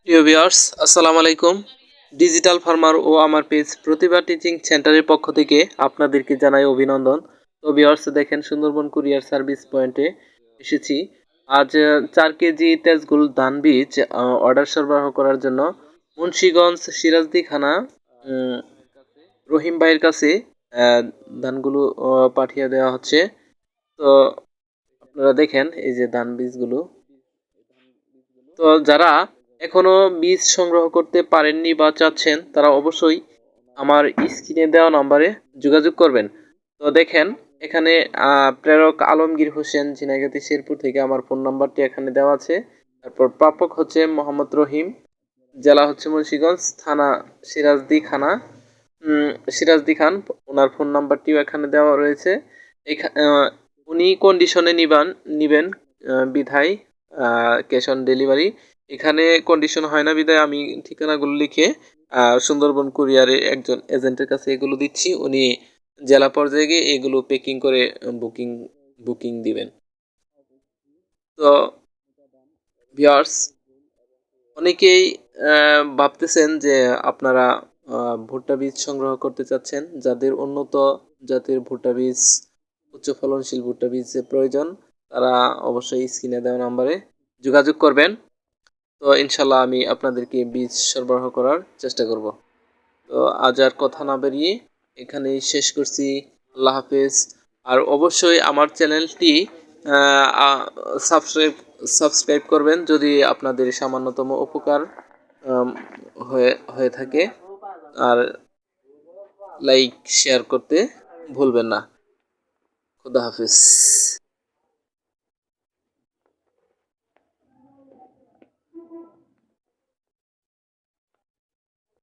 প্রিয় ভিউয়ার্স, আসসালামু আলাইকুম। ডিজিটাল ফার্মার ও আমার পেজ প্রতিভা টিচিং সেন্টারের পক্ষ থেকে আপনাদেরকে জানাই অভিনন্দন। তো ভিউয়ার্স, দেখেন সুন্দরবন কুরিয়ার সার্ভিস পয়েন্টে এসেছি। আজ 4 কেজি তেজগুল ধান বীজ অর্ডার সরবরাহ করার জন্য মুন্সিগঞ্জ সিরাজদি খানা রহিম ভাইয়ের কাছে আহ, ধানগুলো পাঠিয়ে দেওয়া হচ্ছে। তো আপনারা দেখেন এই যে ধান বীজগুলো। তো যারা এখনো বীজ সংগ্রহ করতে পারেননি বা চাচ্ছেন তারা অবশ্যই আমার স্ক্রিনে দেওয়া নম্বরে যোগাযোগ করবেন। তো দেখেন এখানে প্রেরক আলমগীর হোসেন ঝিনাইগাতি শেরপুর থেকে আমার ফোন নাম্বারটি এখানে দেওয়া আছে। তারপর প্রাপক হচ্ছে মোহাম্মদ রহিম, জেলা হচ্ছে মুন্সিগঞ্জ, থানা সিরাজদি খানা, সিরাজদি খান। ওনার ফোন নাম্বারটিও এখানে দেওয়া রয়েছে। উনি কন্ডিশনে নিবেন বিধায় ক্যাশ অন ডেলিভারি। এখানে কন্ডিশন হয় না বিধায় আমি ঠিকানাগুলো লিখে সুন্দরবন কুরিয়ারে একজন এজেন্টের কাছে এগুলো দিচ্ছি। উনি জেলা পর্যায়ে গিয়ে এগুলো প্যাকিং করে বুকিং বুকিং দিবেন। তো ভিউয়ার্স, অনেকেই ভাবতেছেন যে আপনারা ভুট্টা বীজ সংগ্রহ করতে চাচ্ছেন। যাদের উন্নত জাতের ভুট্টা বীজ, উচ্চ ফলনশীল ভুট্টা বীজ প্রয়োজন, তারা অবশ্যই স্ক্রিনে দেওয়া নাম্বারে যোগাযোগ করবেন। তো ইনশাল্লাহ আমি আপনাদেরকে বীজ সরবরাহ করার চেষ্টা করব। তো আজ আর কথা না বেরিয়ে এখানেই শেষ করছি। আল্লাহ হাফেজ। আর অবশ্যই আমার চ্যানেলটি সাবস্ক্রাইব সাবস্ক্রাইব করবেন যদি আপনাদের সামান্যতম উপকার আম, হয়ে হয়ে থাকে। আর লাইক শেয়ার করতে ভুলবেন না। খুদা হাফেজ।